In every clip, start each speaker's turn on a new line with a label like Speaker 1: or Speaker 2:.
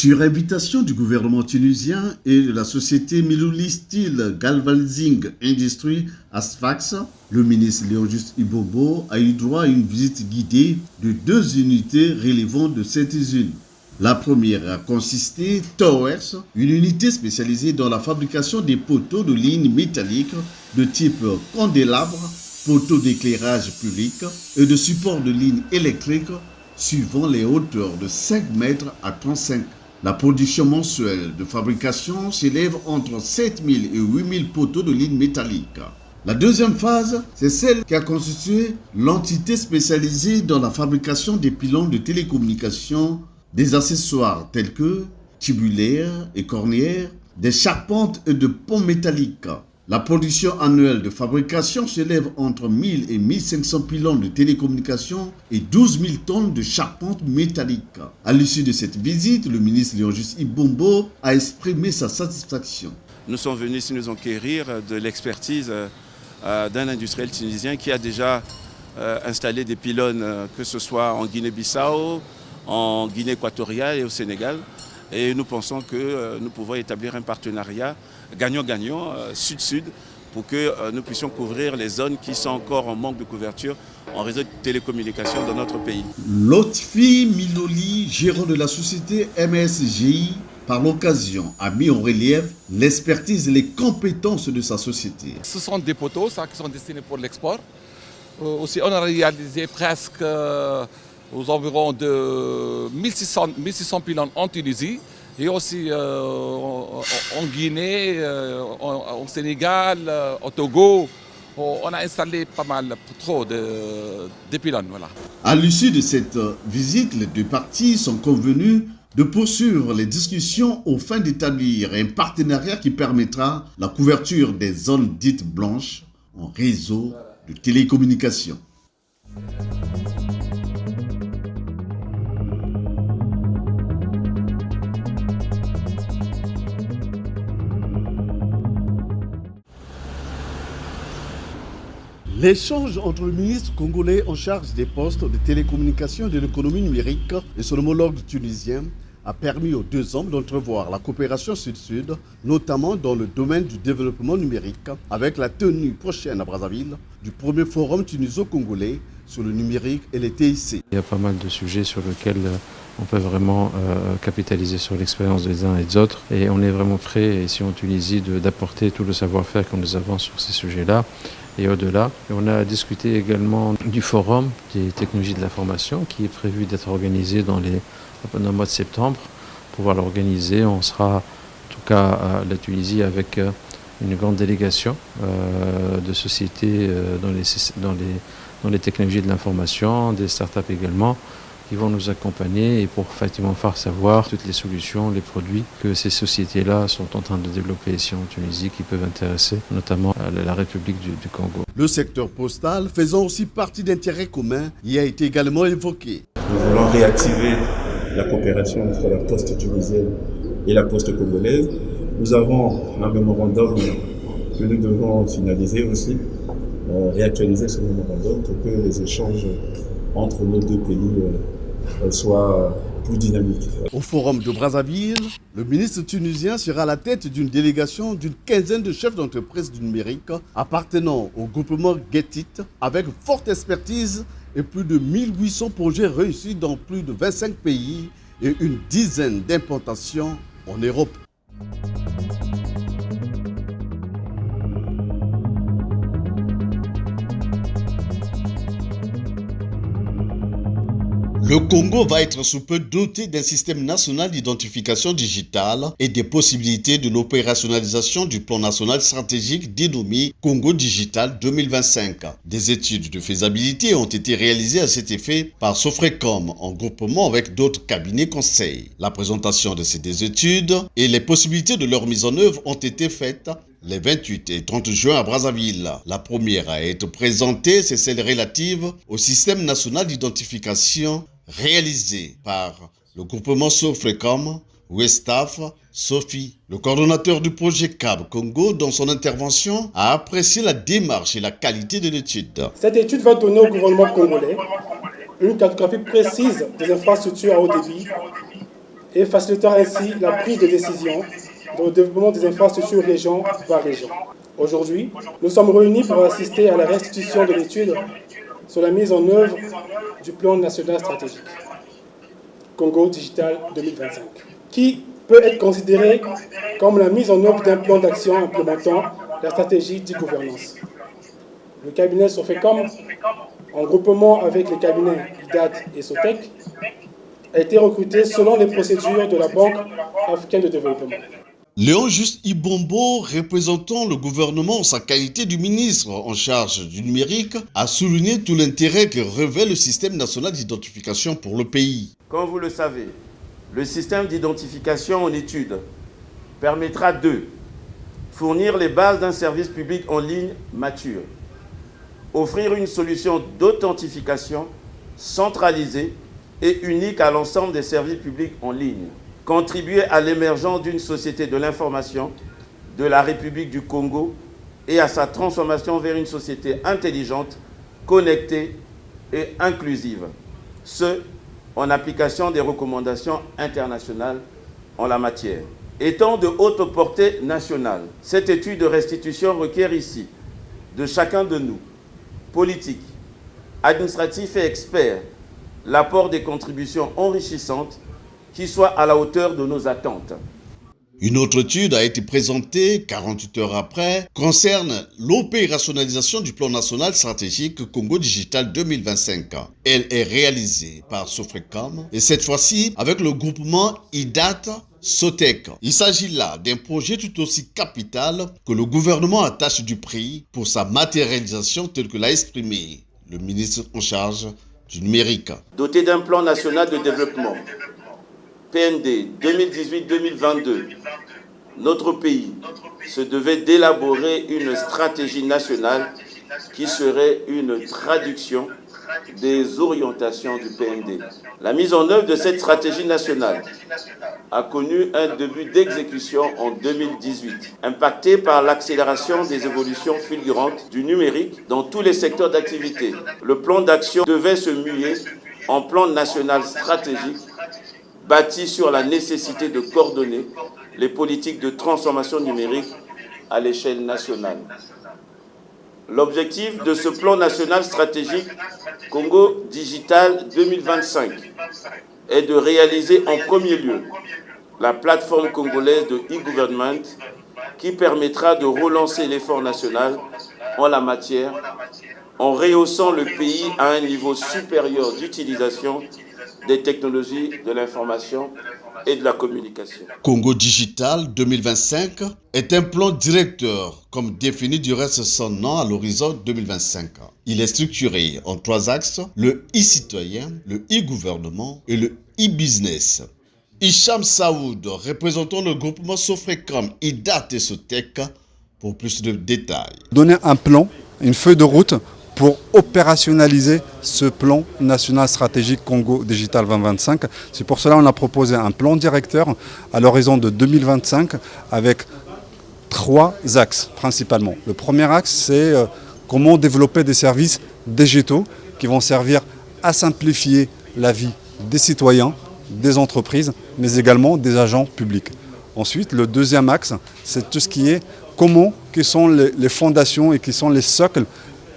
Speaker 1: Sur invitation du gouvernement tunisien et de la société Milouli Steel Galvanizing Industry Asfax, le ministre Léon-Juste Ibombo a eu droit à une visite guidée de 2 unités relevant de cette usine. La première a consisté Towers, une unité spécialisée dans la fabrication des poteaux de lignes métalliques de type candélabre, poteaux d'éclairage public et de supports de lignes électriques suivant les hauteurs de 5 mètres à 35. La production mensuelle de fabrication s'élève entre 7 000 et 8 000 poteaux de lignes métalliques. La deuxième phase, c'est celle qui a constitué l'entité spécialisée dans la fabrication des pylônes de télécommunications, des accessoires tels que tubulaires et cornières, des charpentes et de ponts métalliques. La production annuelle de fabrication s'élève entre 1000 et 1500 pylônes de télécommunications et 12 000 tonnes de charpentes métalliques. À l'issue de cette visite, le ministre Léon-Juste Ibombo a exprimé sa satisfaction.
Speaker 2: Nous sommes venus ici nous enquérir de l'expertise d'un industriel tunisien qui a déjà installé des pylônes, que ce soit en Guinée-Bissau, en Guinée équatoriale et au Sénégal. Et nous pensons que nous pouvons établir un partenariat gagnant-gagnant, sud-sud, pour que nous puissions couvrir les zones qui sont encore en manque de couverture en réseau de télécommunications dans notre pays.
Speaker 1: Lotfi Miloli, gérant de la société MSGI, par l'occasion, a mis en relief l'expertise et les compétences de sa société.
Speaker 3: Ce sont des poteaux qui sont destinés pour l'export. Aussi, on a réalisé presque aux environs de 1600 pylônes en Tunisie et aussi en Guinée, au Sénégal, au Togo. On a installé pas mal, trop de pylônes. Voilà.
Speaker 1: À l'issue de cette visite, les deux parties sont convenues de poursuivre les discussions aux fins d'établir un partenariat qui permettra la couverture des zones dites blanches en réseau de télécommunications. L'échange entre le ministre congolais en charge des postes de télécommunications et de l'économie numérique et son homologue tunisien a permis aux deux hommes d'entrevoir la coopération sud-sud, notamment dans le domaine du développement numérique, avec la tenue prochaine à Brazzaville du premier forum tuniso-congolais sur le numérique et les TIC.
Speaker 4: Il y a pas mal de sujets sur lesquels on peut vraiment capitaliser sur l'expérience des uns et des autres. Et on est vraiment prêt, ici en Tunisie, d'apporter tout le savoir-faire que nous avons sur ces sujets-là et au-delà. Et on a discuté également du forum des technologies de l'information qui est prévu d'être organisé dans le mois de septembre. Pour pouvoir l'organiser, on sera en tout cas à la Tunisie avec une grande délégation de sociétés dans les technologies de l'information, des startups également, qui vont nous accompagner et pour effectivement faire savoir toutes les solutions, les produits que ces sociétés-là sont en train de développer ici en Tunisie, qui peuvent intéresser notamment la République du Congo.
Speaker 1: Le secteur postal, faisant aussi partie d'intérêts communs, y a été également évoqué.
Speaker 5: Nous voulons réactiver la coopération entre la poste tunisienne et la poste congolaise. Nous avons un mémorandum que nous devons finaliser aussi, réactualiser ce mémorandum pour que les échanges entre nos deux pays soient plus dynamiques.
Speaker 1: Au forum de Brazzaville, le ministre tunisien sera à la tête d'une délégation d'une quinzaine de chefs d'entreprise du numérique appartenant au groupement Getit avec forte expertise et plus de 1800 projets réussis dans plus de 25 pays et une dizaine d'implantations en Europe. Le Congo va être sous peu doté d'un système national d'identification digitale et des possibilités de l'opérationnalisation du plan national stratégique dénommé Congo Digital 2025. Des études de faisabilité ont été réalisées à cet effet par Sofrecom en groupement avec d'autres cabinets conseils. La présentation de ces deux études et les possibilités de leur mise en œuvre ont été faites les 28 et 30 juin à Brazzaville. La première à être présentée, c'est celle relative au système national d'identification réalisé par le groupement Sofrecom, Westaf, Sophie. Le coordonnateur du projet CAB Congo, dans son intervention, a apprécié la démarche et la qualité de l'étude.
Speaker 6: Cette étude va donner au gouvernement congolais une cartographie précise des infrastructures à haut débit et facilitera ainsi la prise de décision dans le développement des infrastructures région par région. Aujourd'hui, nous sommes réunis pour assister à la restitution de l'étude sur la mise en œuvre du plan national stratégique Congo Digital 2025, qui peut être considéré comme la mise en œuvre d'un plan d'action implémentant la stratégie d'e-gouvernance. Le cabinet Sofecom, en groupement avec les cabinets IDAT et SOTEC, a été recruté selon les procédures de la Banque africaine de développement.
Speaker 1: Léon Juste Ibombo, représentant le gouvernement en sa qualité du ministre en charge du numérique, a souligné tout l'intérêt que revêt le système national d'identification pour le pays.
Speaker 2: Comme vous le savez, le système d'identification en étude permettra de fournir les bases d'un service public en ligne mature, offrir une solution d'authentification centralisée et unique à l'ensemble des services publics en ligne, contribuer à l'émergence d'une société de l'information de la République du Congo et à sa transformation vers une société intelligente, connectée et inclusive. Ce, en application des recommandations internationales en la matière. Étant de haute portée nationale, cette étude de restitution requiert ici de chacun de nous, politiques, administratifs et experts, l'apport des contributions enrichissantes qui soient à la hauteur de nos attentes.
Speaker 1: Une autre étude a été présentée 48 heures après, concerne l'opérationnalisation du plan national stratégique Congo Digital 2025. Elle est réalisée par Sofrecom et cette fois-ci avec le groupement IDAT SOTEC. Il s'agit là d'un projet tout aussi capital que le gouvernement attache du prix pour sa matérialisation tel que l'a exprimé le ministre en charge du numérique.
Speaker 2: Doté d'un plan national de développement, PND 2018-2022, notre pays se devait d'élaborer une stratégie nationale qui serait une traduction des orientations du PND. La mise en œuvre de cette stratégie nationale a connu un début d'exécution en 2018, impacté par l'accélération des évolutions fulgurantes du numérique dans tous les secteurs d'activité. Le plan d'action devait se muer en plan national stratégique bâti sur la nécessité de coordonner les politiques de transformation numérique à l'échelle nationale. L'objectif de ce plan national stratégique Congo Digital 2025 est de réaliser en premier lieu la plateforme congolaise de e-government qui permettra de relancer l'effort national en la matière en rehaussant le pays à un niveau supérieur d'utilisation des technologies de l'information et de la communication.
Speaker 1: Congo Digital 2025 est un plan directeur, comme défini du reste son nom à l'horizon 2025. Il est structuré en 3 axes, le e-citoyen, le e-gouvernement et le e-business. Hicham Saoud, représentant le groupement Sofrecom, IDAT et SOTEC, pour plus de détails.
Speaker 7: Donner un plan, une feuille de route pour opérationnaliser ce plan national stratégique Congo Digital 2025. C'est pour cela qu'on a proposé un plan directeur à l'horizon de 2025 avec 3 axes principalement. Le premier axe, c'est comment développer des services digitaux qui vont servir à simplifier la vie des citoyens, des entreprises, mais également des agents publics. Ensuite, le deuxième axe, c'est tout ce qui est quelles sont les fondations et qui sont les socles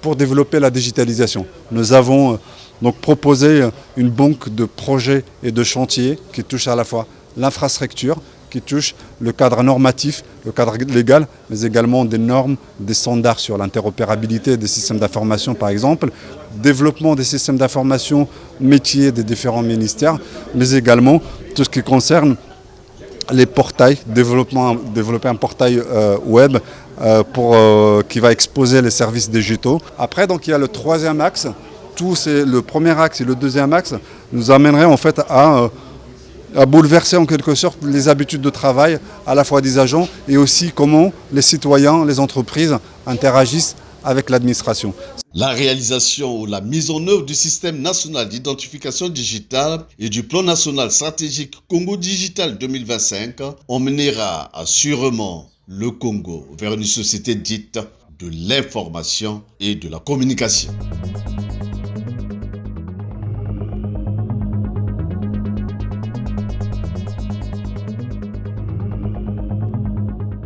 Speaker 7: pour développer la digitalisation. Nous avons donc proposé une banque de projets et de chantiers qui touche à la fois l'infrastructure, qui touche le cadre normatif, le cadre légal, mais également des normes, des standards sur l'interopérabilité des systèmes d'information par exemple, développement des systèmes d'information métiers des différents ministères, mais également tout ce qui concerne les portails, développer un portail web qui va exposer les services digitaux. Après, donc, il y a le troisième axe. Le premier axe et le deuxième axe nous amèneraient en fait à bouleverser en quelque sorte les habitudes de travail à la fois des agents et aussi comment les citoyens, les entreprises interagissent avec l'administration.
Speaker 1: La réalisation ou la mise en œuvre du système national d'identification digitale et du plan national stratégique Congo Digital 2025 emmènera assurément le Congo vers une société dite de l'information et de la communication.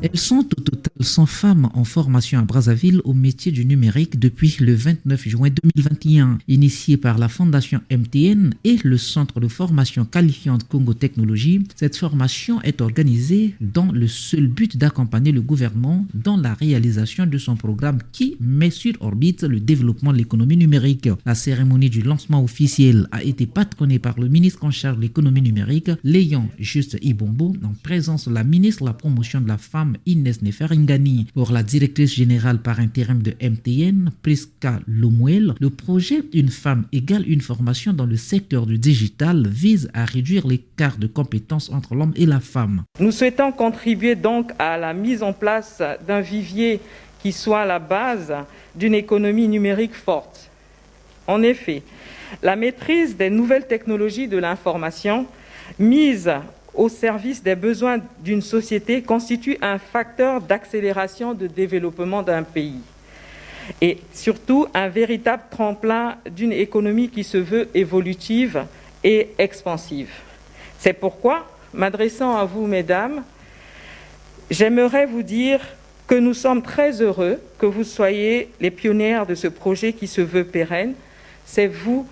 Speaker 8: Elles sont au total 100 femmes en formation à Brazzaville au métier du numérique depuis le 29 juin 2021. Initiée par la Fondation MTN et le Centre de formation qualifiante Congo Technologie, cette formation est organisée dans le seul but d'accompagner le gouvernement dans la réalisation de son programme qui met sur orbite le développement de l'économie numérique. La cérémonie du lancement officiel a été patronnée par le ministre en charge de l'économie numérique, Léon Juste Ibombo, en présence de la ministre de la promotion de la femme Inès Neferingani. Pour la directrice générale par intérim de MTN, Prisca Lomuel, le projet Une femme égale une formation dans le secteur du digital vise à réduire l'écart de compétences entre l'homme et la femme.
Speaker 9: Nous souhaitons contribuer donc à la mise en place d'un vivier qui soit la base d'une économie numérique forte. En effet, la maîtrise des nouvelles technologies de l'information mise au service des besoins d'une société constitue un facteur d'accélération de développement d'un pays et surtout un véritable tremplin d'une économie qui se veut évolutive et expansive. C'est pourquoi, m'adressant à vous, mesdames, j'aimerais vous dire que nous sommes très heureux que vous soyez les pionnières de ce projet qui se veut pérenne. C'est vous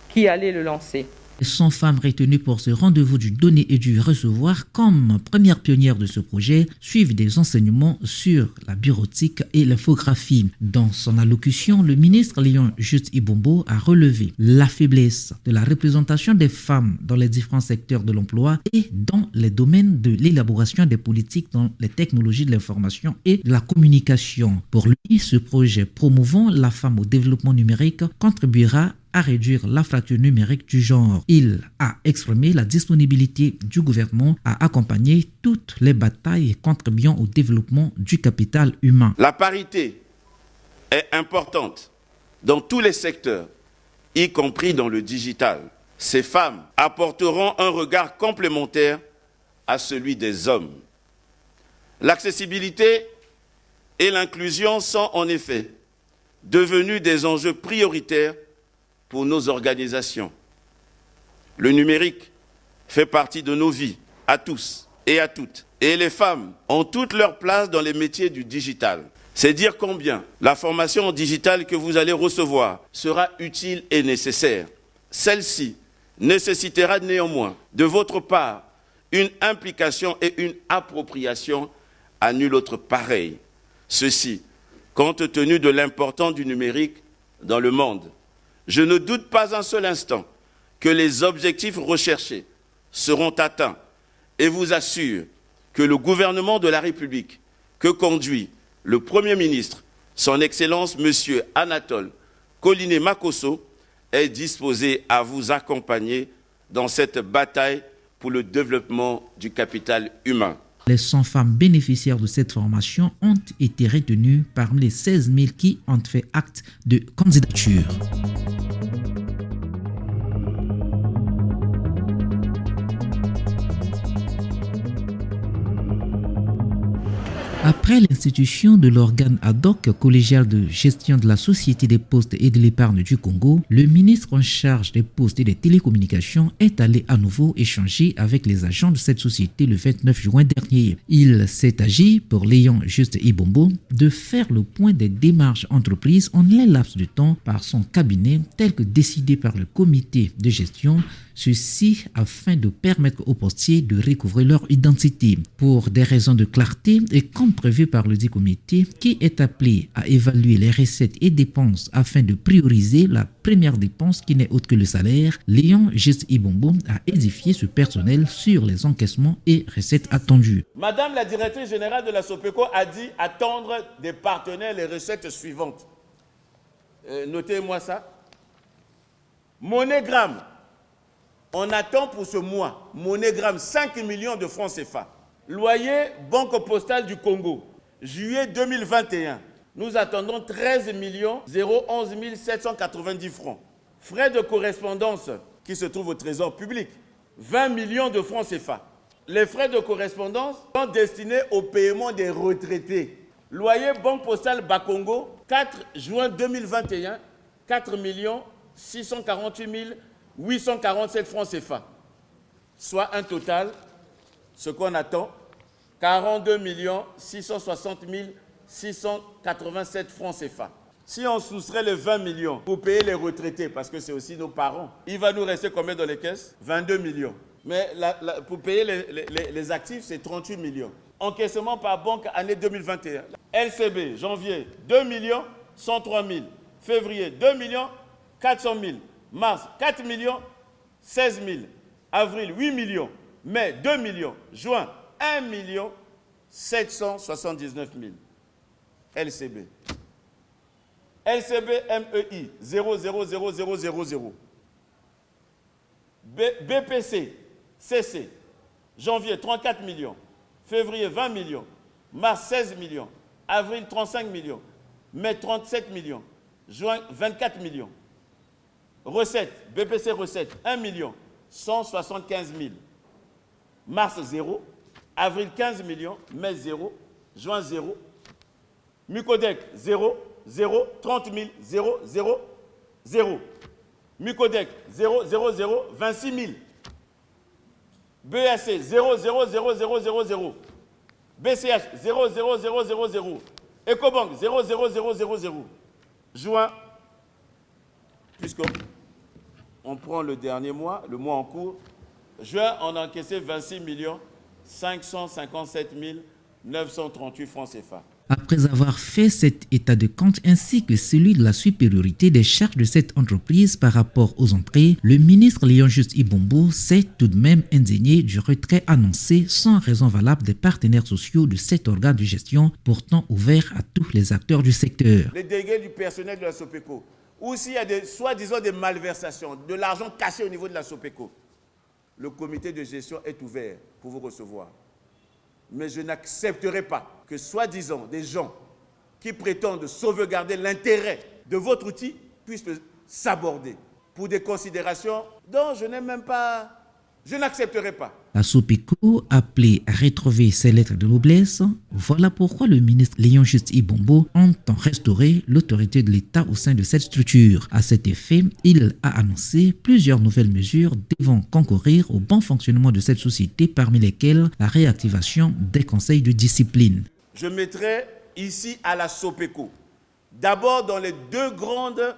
Speaker 9: qui allez le lancer.
Speaker 8: 100 femmes retenues pour ce rendez-vous du donner et du recevoir comme première pionnière de ce projet suivent des enseignements sur la bureautique et l'infographie. Dans son allocution, le ministre Léon Juste Ibombo a relevé la faiblesse de la représentation des femmes dans les différents secteurs de l'emploi et dans les domaines de l'élaboration des politiques dans les technologies de l'information et de la communication. Pour lui, ce projet promouvant la femme au développement numérique contribuera à réduire la fracture numérique du genre. Il a exprimé la disponibilité du gouvernement à accompagner toutes les batailles contribuant au développement du capital humain.
Speaker 2: La parité est importante dans tous les secteurs, y compris dans le digital. Ces femmes apporteront un regard complémentaire à celui des hommes. L'accessibilité et l'inclusion sont en effet devenus des enjeux prioritaires pour nos organisations. Le numérique fait partie de nos vies, à tous et à toutes. Et les femmes ont toute leur place dans les métiers du digital. C'est dire combien la formation en digital que vous allez recevoir sera utile et nécessaire. Celle-ci nécessitera néanmoins de votre part une implication et une appropriation à nul autre pareil. Ceci, compte tenu de l'importance du numérique dans le monde. Je ne doute pas un seul instant que les objectifs recherchés seront atteints et vous assure que le gouvernement de la République que conduit le Premier ministre, son Excellence M. Anatole Collinet Makosso, est disposé à vous accompagner dans cette bataille pour le développement du capital humain.
Speaker 8: Les 100 femmes bénéficiaires de cette formation ont été retenues parmi les 16 000 qui ont fait acte de candidature. Après l'institution de l'organe ad hoc collégial de gestion de la Société des postes et de l'épargne du Congo, le ministre en charge des postes et des télécommunications est allé à nouveau échanger avec les agents de cette société le 29 juin dernier. Il s'est agi pour Léon Juste Ibombo de faire le point des démarches entreprises en un laps de temps par son cabinet tel que décidé par le comité de gestion, ceci afin de permettre aux postiers de recouvrer leur identité. Pour des raisons de clarté et comme prévu par le dit comité qui est appelé à évaluer les recettes et dépenses afin de prioriser la première dépense qui n'est autre que le salaire, Léon Juste Ibombo a édifié ce personnel sur les encaissements et recettes attendues.
Speaker 2: Madame la directrice générale de la SOPECO a dit attendre des partenaires les recettes suivantes. Notez-moi ça. MoneyGram. On attend pour ce mois, MoneyGram, 5 millions de francs CFA. Loyer, Banque Postale du Congo, juillet 2021. Nous attendons 13 011 790 francs. Frais de correspondance qui se trouvent au trésor public, 20 millions de francs CFA. Les frais de correspondance sont destinés au paiement des retraités. Loyer, Banque Postale Bakongo, 4 juin 2021, 4 648 847 francs CFA, soit un total, ce qu'on attend, 42 660 687 francs CFA. Si on soustrait les 20 millions pour payer les retraités, parce que c'est aussi nos parents, il va nous rester combien dans les caisses? 22 millions. Mais pour payer les actifs, c'est 38 millions. Encaissement par banque année 2021. LCB, janvier, 2 millions 103 000. Février, 2 millions 400 000. Mars, 4 millions 16 000. Avril, 8 millions. Mai, 2 millions. Juin, 1 million 779 000. LCB. LCB MEI 000000. BPC CC janvier 34 millions, février 20 millions, mars 16 millions, avril 35 millions, mai 37 millions, juin 24 millions. Recettes, BPC recettes 1 million 175 000. Mars 0, avril 15 millions, mai 0, juin 0. Mucodec 0, 0, 30 000, 0, 0, 0. Mucodec 0, 0, 0, 26 000. BAC 0, 0, 0, 0, 0, 0. BCH 0, 0, 0, 0, 0. Ecobank 0, 0, 0, 0, 0. Juin, puisqu'on prend le dernier mois, le mois en cours, juin, on a encaissé 26 557 938 francs CFA.
Speaker 8: Après avoir fait cet état de compte ainsi que celui de la supériorité des charges de cette entreprise par rapport aux entrées, le ministre Léon-Juste Ibombo s'est tout de même indigné du retrait annoncé sans raison valable des partenaires sociaux de cet organe de gestion pourtant ouvert à tous les acteurs du secteur.
Speaker 2: Les délégués du personnel de la SOPECO, ou s'il y a soi-disant des malversations, de l'argent caché au niveau de la SOPECO, le comité de gestion est ouvert pour vous recevoir. Mais je n'accepterai pas que, soi-disant, des gens qui prétendent sauvegarder l'intérêt de votre outil puissent le saborder pour des considérations dont je n'accepterai pas.
Speaker 8: La SOPECO, appelée à retrouver ses lettres de noblesse, voilà pourquoi le ministre Léon-Juste Ibombo entend restaurer l'autorité de l'État au sein de cette structure. À cet effet, il a annoncé plusieurs nouvelles mesures devant concourir au bon fonctionnement de cette société, parmi lesquelles la réactivation des conseils de discipline.
Speaker 2: Je mettrai ici à la SOPECO, d'abord dans les deux grandes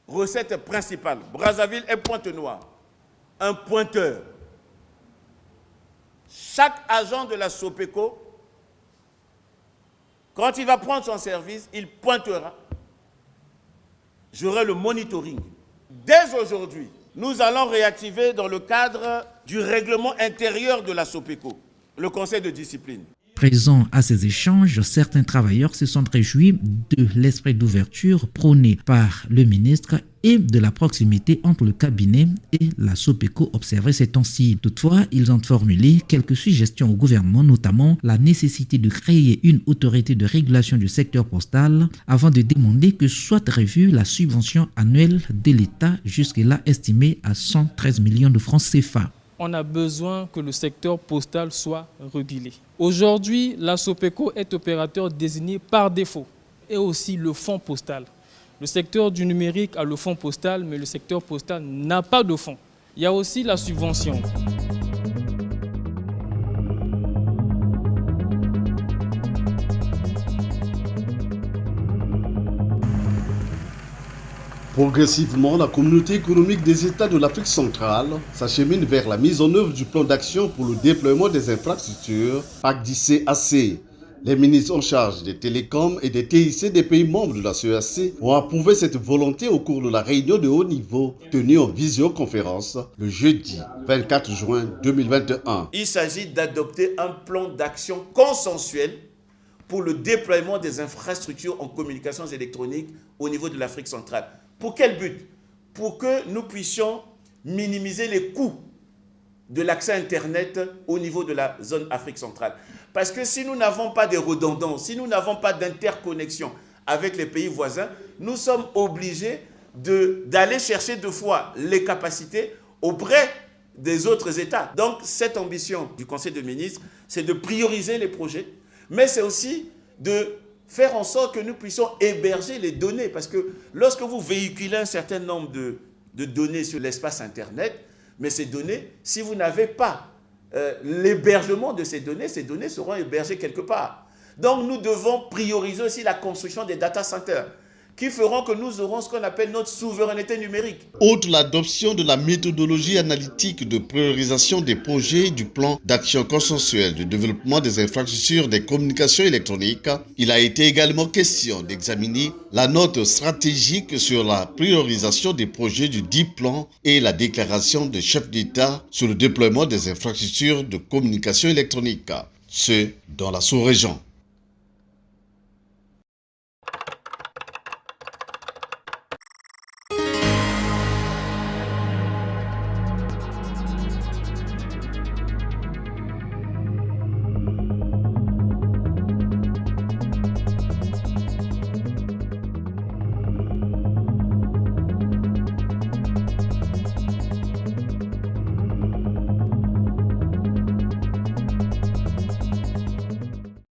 Speaker 2: recettes principales, Brazzaville et Pointe-Noire, un pointeur. Chaque agent de la SOPECO, quand il va prendre son service, il pointera. J'aurai le monitoring. Dès aujourd'hui, nous allons réactiver dans le cadre du règlement intérieur de la SOPECO, le conseil de discipline.
Speaker 8: Présents à ces échanges, certains travailleurs se sont réjouis de l'esprit d'ouverture prôné par le ministre et de la proximité entre le cabinet et la SOPECO observée ces temps-ci. Toutefois, ils ont formulé quelques suggestions au gouvernement, notamment la nécessité de créer une autorité de régulation du secteur postal avant de demander que soit revue la subvention annuelle de l'État, jusque-là estimée à 113 millions de francs CFA.
Speaker 10: On a besoin que le secteur postal soit régulé. Aujourd'hui, la SOPECO est opérateur désigné par défaut et aussi le fonds postal. Le secteur du numérique a le fonds postal, mais le secteur postal n'a pas de fonds. Il y a aussi la subvention.
Speaker 1: Progressivement, la communauté économique des États de l'Afrique centrale s'achemine vers la mise en œuvre du plan d'action pour le déploiement des infrastructures PAC-10C-AC. Les ministres en charge des télécoms et des TIC des pays membres de la CEAC ont approuvé cette volonté au cours de la réunion de haut niveau tenue en visioconférence le jeudi 24 juin 2021.
Speaker 2: Il s'agit d'adopter un plan d'action consensuel pour le déploiement des infrastructures en communications électroniques au niveau de l'Afrique centrale. Pour quel but? Pour que nous puissions minimiser les coûts de l'accès Internet au niveau de la zone Afrique centrale. Parce que si nous n'avons pas de redondance, si nous n'avons pas d'interconnexion avec les pays voisins, nous sommes obligés d'aller chercher deux fois les capacités auprès des autres États. Donc cette ambition du Conseil des ministres, c'est de prioriser les projets, mais c'est aussi de faire en sorte que nous puissions héberger les données. Parce que lorsque vous véhiculez un certain nombre de données sur l'espace Internet, mais ces données, si vous n'avez pas
Speaker 11: l'hébergement de ces données seront hébergées quelque part. Donc nous devons prioriser aussi la construction des data centers qui feront que nous aurons ce qu'on appelle notre souveraineté numérique.
Speaker 1: Outre l'adoption de la méthodologie analytique de priorisation des projets du plan d'action consensuel de développement des infrastructures des communications électroniques, il a été également question d'examiner la note stratégique sur la priorisation des projets du dit plan et la déclaration des chefs d'État sur le déploiement des infrastructures de communication électronique, ce dans la sous-région.